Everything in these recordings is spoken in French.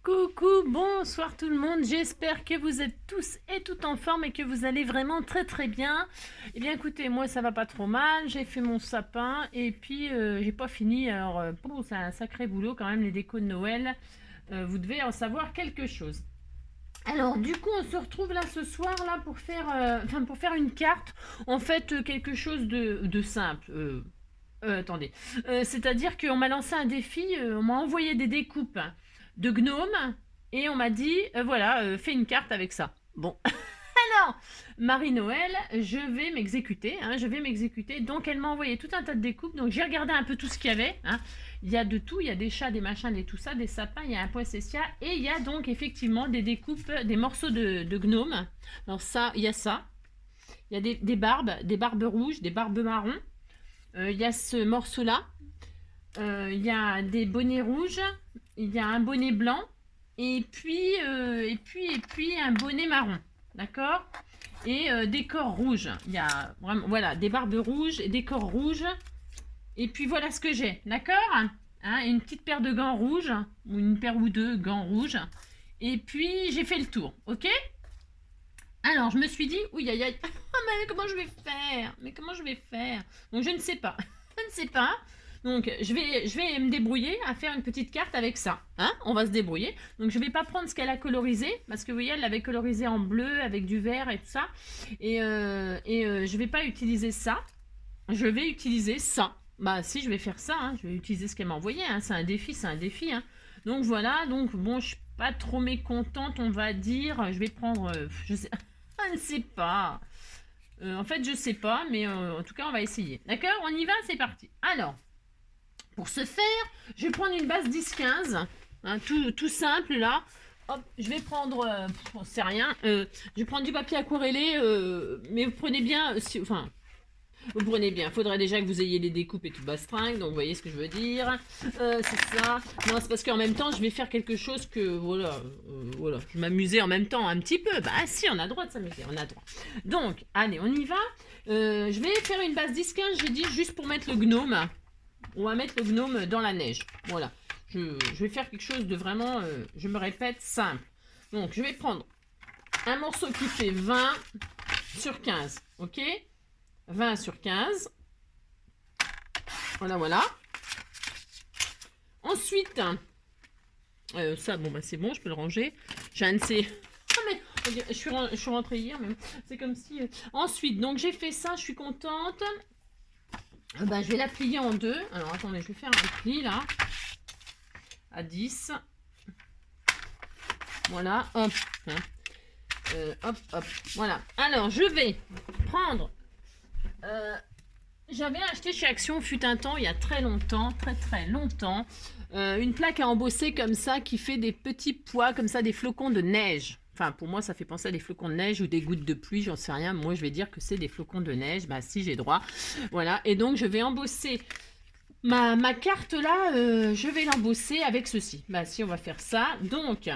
Coucou, bonsoir tout le monde, j'espère que vous êtes tous et toutes en forme et que vous allez vraiment très bien. Eh bien écoutez, moi ça va pas trop mal, j'ai fait mon sapin et puis j'ai pas fini, alors c'est un sacré boulot quand même les décos de Noël. Vous devez en savoir quelque chose. Alors du coup on se retrouve là ce soir là pour faire une carte, en fait quelque chose de simple. Attendez. C'est-à-dire qu'on m'a lancé un défi, on m'a envoyé des découpes de gnomes et on m'a dit voilà, fais une carte avec ça. Bon. Alors, Marie-Noël, je vais m'exécuter, hein, je vais m'exécuter. Donc, elle m'a envoyé tout un tas de découpes. Donc, j'ai regardé un peu tout ce qu'il y avait. Hein. Il y a de tout, il y a des chats, des machins, des tout ça, des sapins, il y a un poinsettia. Et il y a donc effectivement des découpes, des morceaux de gnomes. Alors, ça, il y a ça. Il y a des barbes rouges, des barbes marron. Il y a ce morceau-là. Il y a des bonnets rouges. Il y a un bonnet blanc. Et puis un bonnet marron. D'accord. Et des corps rouges. Il y a vraiment, voilà, des barbes rouges et des corps rouges. Et puis voilà ce que j'ai. D'accord. Hein, une petite paire de gants rouges. Ou une paire ou deux gants rouges. Et puis j'ai fait le tour. Ok. Alors je me suis dit, ouïe aïe aïe. Mais comment je vais faire? Mais comment je vais faire? Donc je ne sais pas. Je ne sais pas. Donc je vais me débrouiller à faire une petite carte avec ça. Hein, on va se débrouiller. Donc je ne vais pas prendre ce qu'elle a colorisé. Parce que vous voyez, elle l'avait colorisé en bleu avec du vert et tout ça. Et je ne vais pas utiliser ça. Je vais utiliser ça. Bah si, je vais faire ça. Hein. Je vais utiliser ce qu'elle m'a envoyé. Hein. C'est un défi, c'est un défi. Hein. Donc voilà. Donc bon, je ne suis pas trop mécontente, on va dire. Je vais prendre... je sais... Je ne sais pas. En fait, je sais pas, mais en tout cas, on va essayer. D'accord? On y va, c'est parti. Alors, pour ce faire, je vais prendre une base 10-15. Hein, tout simple, là. Hop, je vais prendre... on sait rien. Je vais prendre du papier aquarellé, mais vous prenez bien... vous prenez bien, il faudrait déjà que vous ayez les découpes et tout bastringue, donc vous voyez ce que je veux dire. C'est ça. Non, c'est parce qu'en même temps, je vais faire quelque chose que, voilà, je m'amusais en même temps un petit peu. Bah si, on a le droit de s'amuser, on a le droit. Donc, allez, on y va. Je vais faire une base 10-15, j'ai dit, juste pour mettre le gnome. On va mettre le gnome dans la neige. Voilà. Je vais faire quelque chose de vraiment, je me répète, simple. Donc, je vais prendre un morceau qui fait 20 sur 15, ok ? 20 sur 15. Voilà. Ensuite, ça, bon, bah c'est bon, je peux le ranger. J'ai un de ces... Ah, mais je suis rentrée hier, mais c'est comme si... Ensuite, donc j'ai fait ça, je suis contente. Je vais la plier en deux. Alors, attendez, je vais faire un pli, là. À 10. Voilà, hop. Hop. Voilà. Alors, je vais prendre... j'avais acheté chez Action fut un temps, il y a très longtemps, très longtemps, une plaque à embosser comme ça qui fait des petits pois comme ça, des flocons de neige. Enfin, pour moi, ça fait penser à des flocons de neige ou des gouttes de pluie, j'en sais rien. Moi, je vais dire que c'est des flocons de neige. Bah, si, j'ai droit. Voilà. Et donc, je vais embosser ma carte là. Je vais l'embosser avec ceci. Bah, si, on va faire ça. Donc...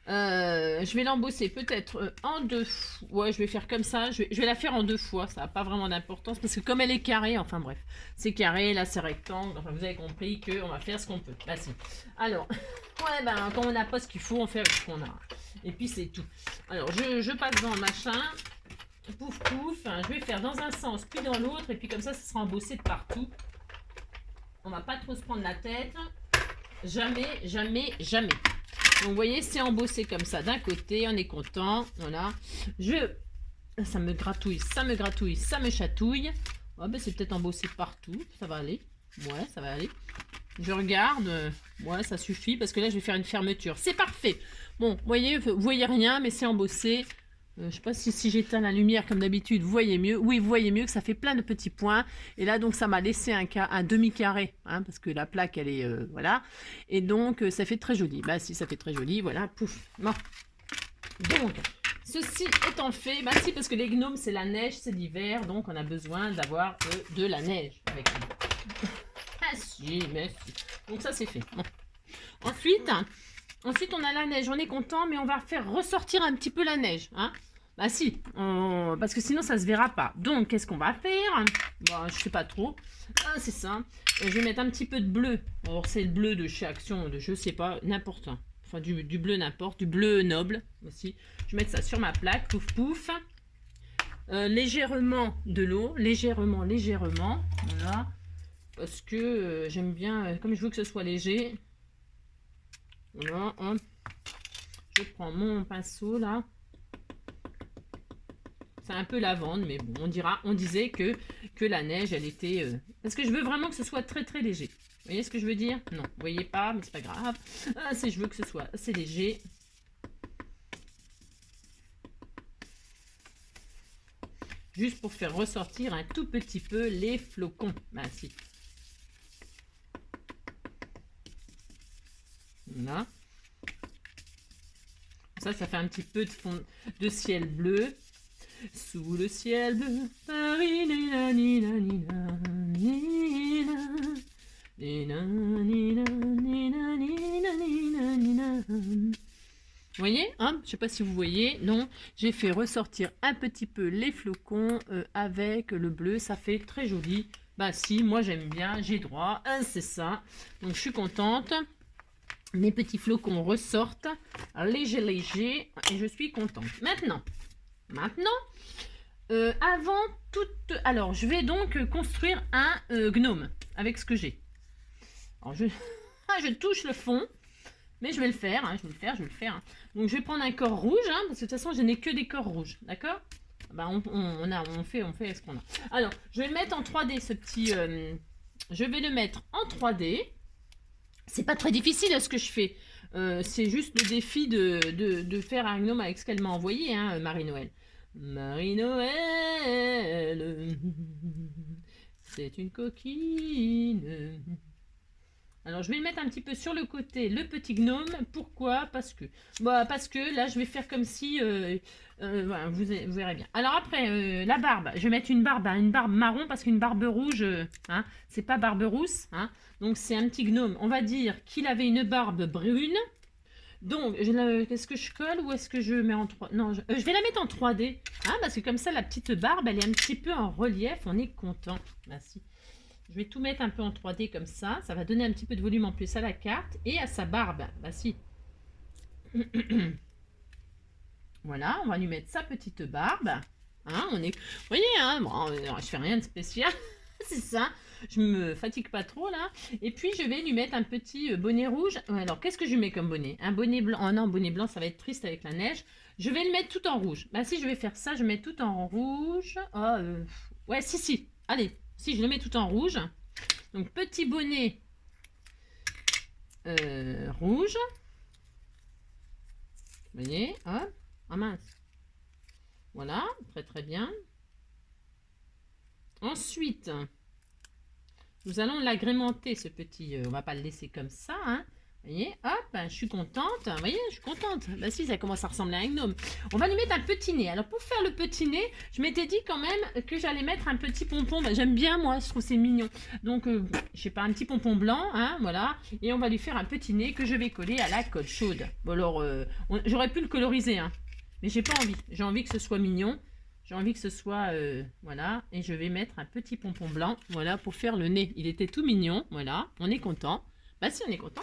je vais l'embosser peut-être en deux fois. Ouais, je vais faire comme ça. Je vais la faire en deux fois. Ça n'a pas vraiment d'importance parce que comme elle est carrée, enfin bref, c'est carré, là c'est rectangle. Enfin, vous avez compris qu'on va faire ce qu'on peut. Là, si. Alors, ouais, quand on n'a pas ce qu'il faut, on fait ce qu'on a. Et puis c'est tout. Alors, je passe dans le machin. Pouf. Je vais faire dans un sens puis dans l'autre. Et puis comme ça sera embossé de partout. On va pas trop se prendre la tête. Jamais. Donc, vous voyez, c'est embossé comme ça d'un côté, on est content, voilà. Ça me gratouille, ça me chatouille. Oh, c'est peut-être embossé partout, ça va aller. Ouais, ça va aller. Je regarde, ouais, ça suffit, parce que là, je vais faire une fermeture. C'est parfait. Bon, vous voyez rien, mais c'est embossé. Je sais pas si j'éteins la lumière comme d'habitude, vous voyez mieux. Oui, vous voyez mieux que ça fait plein de petits points. Et là, donc, ça m'a laissé un demi-carré, hein, parce que la plaque, elle est... voilà. Et donc, ça fait très joli. Bah, si, ça fait très joli, voilà, pouf. Bon. Donc, ceci étant fait, bah si, parce que les gnomes, c'est la neige, c'est l'hiver, donc on a besoin d'avoir de la neige avec nous. Ah si, mais si. Donc, ça, c'est fait. Bon. Ensuite, on a la neige, on est content, mais on va faire ressortir un petit peu la neige. Hein. Bah si, parce que sinon ça se verra pas. Donc qu'est-ce qu'on va faire? Bon, je sais pas trop. Ah, c'est ça. Je vais mettre un petit peu de bleu. Alors c'est le bleu de chez Action, de je sais pas, n'importe. Enfin du bleu n'importe, du bleu noble aussi. Je vais mettre ça sur ma plaque, pouf pouf. Légèrement de l'eau, légèrement. Voilà. Parce que j'aime bien, comme je veux que ce soit léger. Voilà, hop. Je prends mon pinceau là. C'est un peu lavande, mais bon, on disait que la neige, elle était... Parce que je veux vraiment que ce soit très très léger. Vous voyez ce que je veux dire? Non, vous voyez pas, mais c'est pas grave. Ah, je veux que ce soit assez léger. Juste pour faire ressortir un tout petit peu les flocons. Bah si. Voilà. Ça fait un petit peu de fond de ciel bleu. Sous le ciel bleu, Paris, nina, nina, nina, nina, nina, nina, nina, nina, nina, nina. Vous voyez, hein? Je sais pas si vous voyez. Non, j'ai fait ressortir un petit peu les flocons avec le bleu. Ça fait très joli. Bah si, moi j'aime bien, j'ai droit. C'est ça. Donc je suis contente. Mes petits flocons ressortent léger et je suis contente. Maintenant, avant toute... Alors, je vais donc construire un gnome avec ce que j'ai. Alors, je touche le fond, mais je vais le faire, hein, je vais le faire. Hein. Donc, je vais prendre un corps rouge, hein, parce que de toute façon, je n'ai que des corps rouges, d'accord? Bah, on fait ce qu'on a. Alors, je vais le mettre en 3D, ce petit... je vais le mettre en 3D. C'est pas très difficile ce que je fais. C'est juste le défi de faire un gnome avec ce qu'elle m'a envoyé, hein, Marie-Noël. Marie-Noël, c'est une coquine. Alors, je vais le mettre un petit peu sur le côté, le petit gnome. Pourquoi? Parce que là, je vais faire comme si... voilà, vous verrez bien. Alors après, la barbe. Je vais mettre une barbe marron parce qu'une barbe rouge, hein, c'est pas barbe rousse. Hein, donc, c'est un petit gnome. On va dire qu'il avait une barbe brune. Donc, est-ce que je colle ou est-ce que je mets en 3... Non, je vais la mettre en 3D. Hein, parce que comme ça, la petite barbe, elle est un petit peu en relief. On est content. Merci. Je vais tout mettre un peu en 3D comme ça. Ça va donner un petit peu de volume en plus à la carte et à sa barbe. Bah si. Voilà, on va lui mettre sa petite barbe. Hein, on est... Vous voyez, hein, bon, je fais rien de spécial. C'est ça. Je me fatigue pas trop là. Et puis je vais lui mettre un petit bonnet rouge. Alors qu'est-ce que je mets comme bonnet? Un bonnet blanc. Oh non, bonnet blanc, ça va être triste avec la neige. Je vais le mettre tout en rouge. Bah si je vais faire ça, je mets tout en rouge. Oh, ouais, si. Allez, si je le mets tout en rouge. Donc petit bonnet rouge. Vous voyez, hop. Ah mince. Voilà, très bien. Ensuite, nous allons l'agrémenter, ce petit... on va pas le laisser comme ça, hein. Vous voyez, hop, je suis contente. Vous voyez, je suis contente. Bah si, ça commence à ressembler à un gnome. On va lui mettre un petit nez. Alors, pour faire le petit nez, je m'étais dit quand même que j'allais mettre un petit pompon. Bah, j'aime bien, moi, je trouve c'est mignon. Donc, je sais pas, un petit pompon blanc, hein, voilà. Et on va lui faire un petit nez que je vais coller à la colle chaude. Bon, alors, j'aurais pu le coloriser, hein. Mais j'ai pas envie. J'ai envie que ce soit mignon. J'ai envie que ce soit... voilà. Et je vais mettre un petit pompon blanc, voilà, pour faire le nez. Il était tout mignon, voilà. On est content. Bah si, on est content.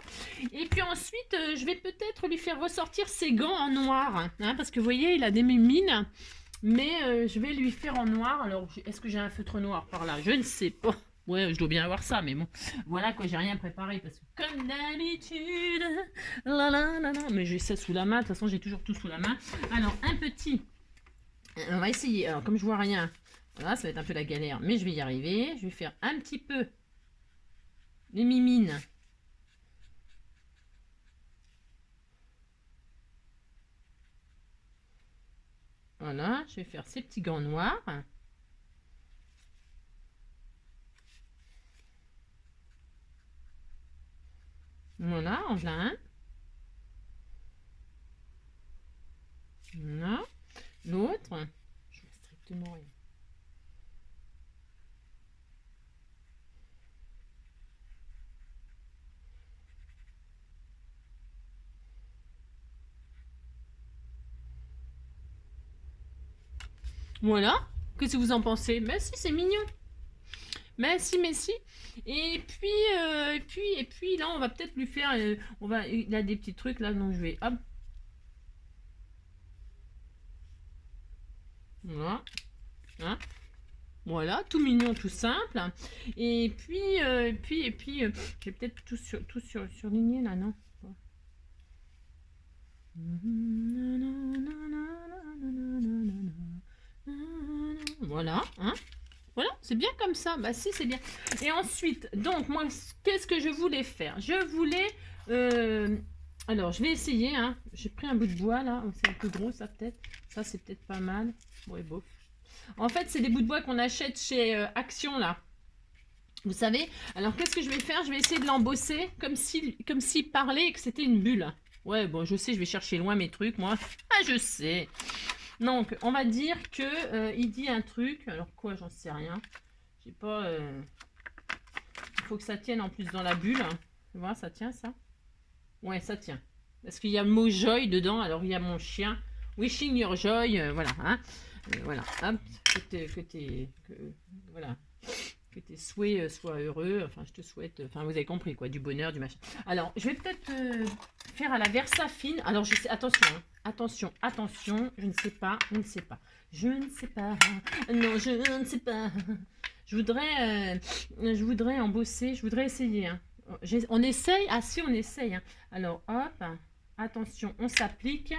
Et puis ensuite, je vais peut-être lui faire ressortir ses gants en noir. Hein, parce que vous voyez, il a des mimines. Mais je vais lui faire en noir. Alors, est-ce que j'ai un feutre noir par là? Je ne sais pas. Ouais, je dois bien avoir ça, mais bon. Voilà quoi, j'ai rien préparé. Parce que comme d'habitude... Mais j'ai ça sous la main. De toute façon, j'ai toujours tout sous la main. Alors, un petit... On va essayer. Alors, comme je vois rien... Voilà, ça va être un peu la galère. Mais je vais y arriver. Je vais faire un petit peu... les mimines. Voilà, je vais faire ces petits gants noirs. Voilà, en voilà un. Voilà. L'autre, je vois strictement rien. Voilà. Qu'est-ce que vous en pensez? Mais si, c'est mignon. Mais si, mais si. Et puis, là, on va peut-être lui faire... il a des petits trucs, là, donc je vais... Hop. Voilà. Hein, voilà, tout mignon, tout simple. Et puis, j'ai peut-être tout surligné, là, non? Voilà, hein? Voilà, c'est bien comme ça. Bah si, c'est bien. Et ensuite, donc moi, qu'est-ce que je voulais faire? Je voulais... alors, je vais essayer, hein. J'ai pris un bout de bois, là. C'est un peu gros, ça, peut-être. Ça, c'est peut-être pas mal. Ouais, bof. En fait, c'est des bouts de bois qu'on achète chez Action, là. Vous savez? Alors, qu'est-ce que je vais faire? Je vais essayer de l'embosser comme s'il parlait et que c'était une bulle. Ouais, bon, je sais, je vais chercher loin mes trucs, moi. Ah, je sais. Donc, on va dire que il dit un truc. Alors quoi, j'en sais rien. J'ai pas... Il faut que ça tienne en plus dans la bulle. Tu vois, ça tient, ça? Ouais, ça tient. Parce qu'il y a le mot joy dedans. Alors, il y a mon chien. Wishing your joy. Voilà, hein. Voilà, hop. Voilà. Que tes souhaits soient heureux. Enfin, je te souhaite... Enfin, vous avez compris, quoi. Du bonheur, du machin. Alors, je vais peut-être faire à la Versafine. Alors, je sais... Attention, hein. Attention, attention. Je ne sais pas. Je ne sais pas. Je ne sais pas. Non, je ne sais pas. Je voudrais embosser. Je voudrais essayer. Hein. On essaye. Ah, si, on essaye. Hein. Alors, hop. Attention, on s'applique.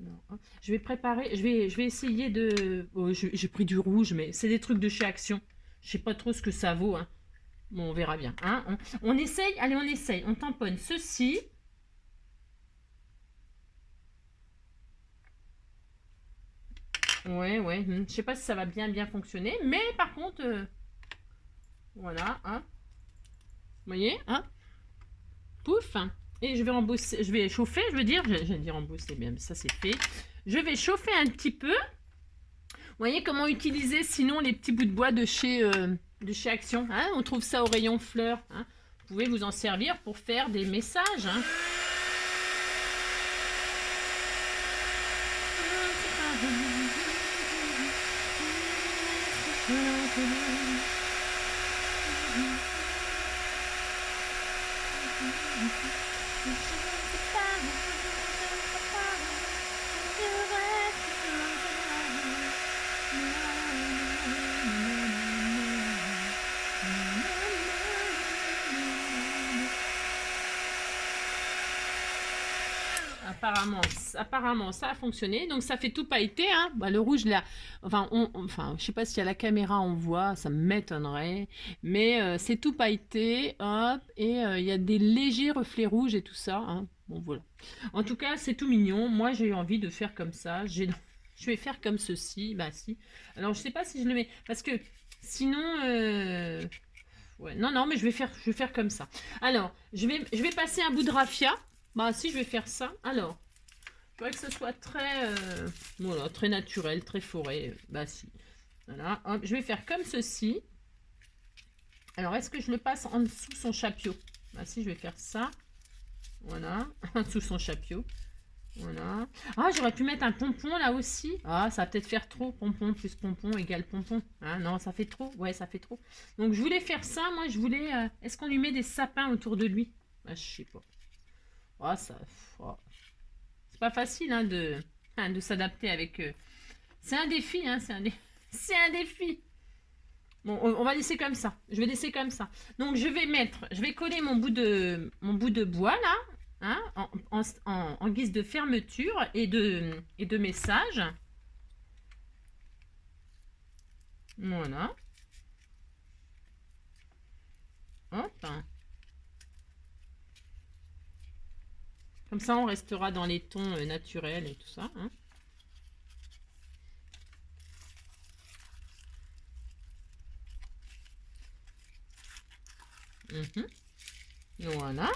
Alors, je vais préparer, je vais essayer de... Oh, j'ai pris du rouge, mais c'est des trucs de chez Action. Je sais pas trop ce que ça vaut. Hein. Bon, on verra bien. Hein. On essaye, allez, on essaye. On tamponne ceci. Ouais. Je sais pas si ça va bien fonctionner, mais par contre... voilà, hein. Vous voyez, hein. Pouf. Et je vais embosser, je vais chauffer, je veux dire. J'allais dire embosser, bien, ça c'est fait. Je vais chauffer un petit peu. Vous voyez comment utiliser sinon les petits bouts de bois de chez Action. Hein, on trouve ça au rayon fleurs. Hein. Vous pouvez vous en servir pour faire des messages. Hein. Apparemment, ça a fonctionné. Donc, ça fait tout pailleté. Hein. Bah, le rouge, là, enfin, je sais pas si à la caméra on voit, ça m'étonnerait. Mais c'est tout pailleté. Hop, et il y a des légers reflets rouges et tout ça. Hein. Bon, voilà. En tout cas, c'est tout mignon. Moi, j'ai eu envie de faire comme ça. Je vais faire comme ceci. Bah, si. Alors, je sais pas si je le mets. Parce que sinon... Ouais, non, mais je vais faire comme ça. Alors, je vais passer un bout de raffia. Bah si, je vais faire ça. Alors, il faudrait que ce soit très, voilà, très naturel, très forêt. Bah si. Voilà, hop, je vais faire comme ceci. Alors, est-ce que je le passe en dessous son chapeau? Bah si, je vais faire ça. Voilà, en dessous son chapeau. Voilà. Ah, j'aurais pu mettre un pompon là aussi. Ah, ça va peut-être faire trop. Pompon plus pompon égale pompon. Ah non, ça fait trop. Ouais, ça fait trop. Donc, je voulais faire ça. Moi, je voulais... est-ce qu'on lui met des sapins autour de lui? Ah, je sais pas. Oh, c'est pas facile hein, de s'adapter avec... C'est un défi, hein, c'est un défi. Bon, on va laisser comme ça. Je vais laisser comme ça. Donc, je vais coller mon bout de bois, là, hein, en guise de fermeture et de message. Voilà. Hop. Comme ça, on restera dans les tons naturels et tout ça. Hein. Voilà.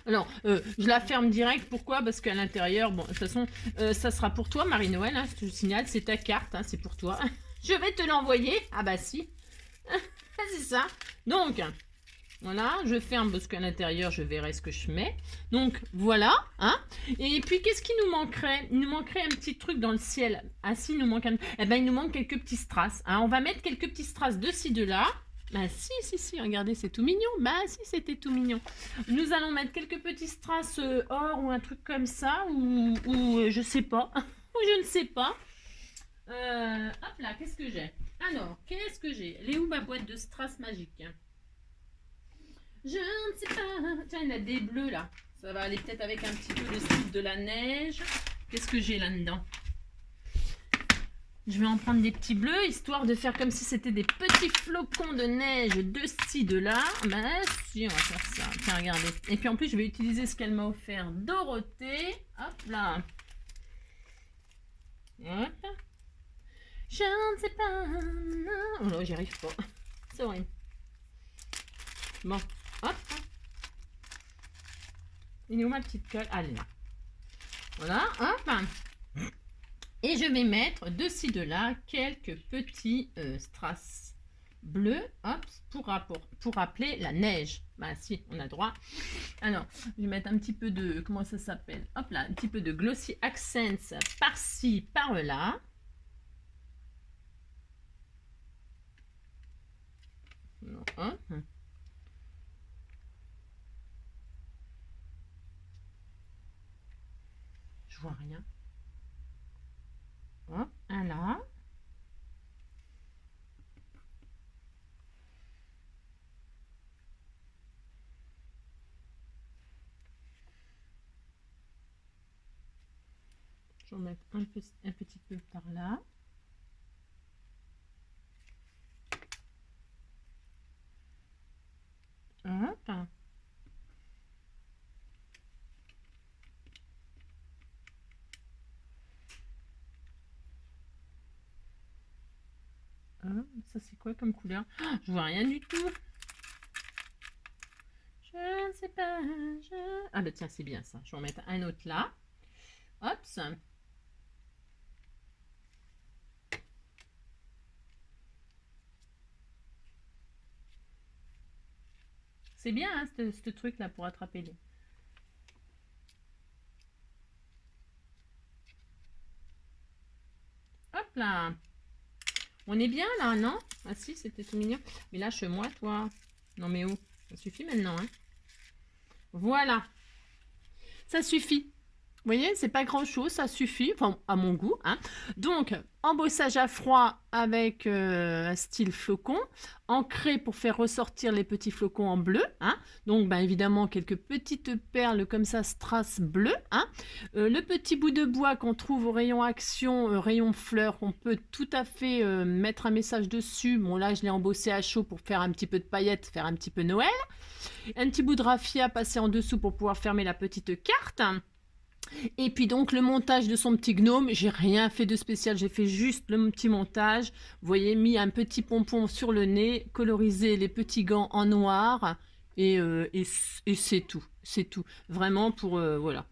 Alors, je la ferme direct. Pourquoi? Parce qu'à l'intérieur, bon, de toute façon, ça sera pour toi, Marie-Noël. Hein, je te signale, c'est ta carte, hein, c'est pour toi. Je vais te l'envoyer. Ah bah si. C'est ça. Donc, Voilà, je ferme parce qu'à l'intérieur, je verrai ce que je mets. Donc, voilà. Hein. Et puis, qu'est-ce qui nous manquerait? Il nous manquerait un petit truc dans le ciel. Ah si, il nous manque eh ben, il nous manque quelques petits strass. Hein. On va mettre quelques petits strass de ci, de là. Bah si, regardez, c'est tout mignon. Bah si, c'était tout mignon. Nous allons mettre quelques petits strass or ou un truc comme ça. Ou je sais pas. Ou je ne sais pas. Hop là, qu'est-ce que j'ai? Alors, qu'est-ce que j'ai? Elle est où ma boîte de strass magique? Je ne sais pas. Tiens, il y en a des bleus là. Ça va aller peut-être avec un petit peu le style de la neige. Qu'est-ce que j'ai là-dedans? Je vais en prendre des petits bleus, histoire de faire comme si c'était des petits flocons de neige de ci, de là. Ben si, on va faire ça. Tiens, regardez. Et puis en plus, je vais utiliser ce qu'elle m'a offert, Dorothée. Hop là. Hop. Je ne sais pas. Oh là, j'y arrive pas. C'est horrible. Bon, hop. Il est où ma petite colle? Allez là. Voilà, hop. Et je vais mettre de ci, de là, quelques petits strass bleus, hop, pour rappeler la neige. Bah si, on a droit. Alors, je vais mettre un petit peu de, comment ça s'appelle? Hop là, un petit peu de Glossy Accents par-ci, par-là. Hop. Je vois rien. Hop, un là. Je vais mettre un petit peu par là. Hop. Ça c'est quoi comme couleur? Je vois rien du tout. Je ne sais pas. Ah bah tiens, c'est bien ça. Je vais en mettre un autre là. Hop. C'est bien hein, ce truc là pour attraper les. Hop là. On est bien là, non? Ah si, c'était tout mignon. Mais lâche-moi, toi. Non mais où? Ça suffit maintenant, hein? Voilà. Ça suffit. Vous voyez, c'est pas grand chose, ça suffit, enfin à mon goût. Hein. Donc, embossage à froid avec un style flocon, ancré pour faire ressortir les petits flocons en bleu. Hein. Donc, ben, évidemment, quelques petites perles comme ça, strass bleu. Hein. Le petit bout de bois qu'on trouve au rayon action, rayon fleurs, on peut tout à fait mettre un message dessus. Bon, là, je l'ai embossé à chaud pour faire un petit peu de paillettes, faire un petit peu Noël. Un petit bout de raffia passé en dessous pour pouvoir fermer la petite carte. Et puis donc le montage de son petit gnome, j'ai rien fait de spécial, j'ai fait juste le petit montage. Vous voyez, mis un petit pompon sur le nez, colorisé les petits gants en noir et c'est tout, c'est tout. Vraiment pour voilà.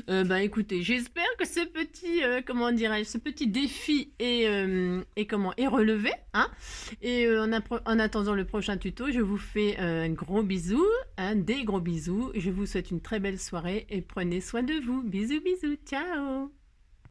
Bah écoutez, j'espère que ce petit comment dirais-je, ce petit défi est relevé, hein. Et en attendant le prochain tuto, je vous fais un gros bisou, des gros bisous. Je vous souhaite une très belle soirée et prenez soin de vous. Bisous, bisous, ciao.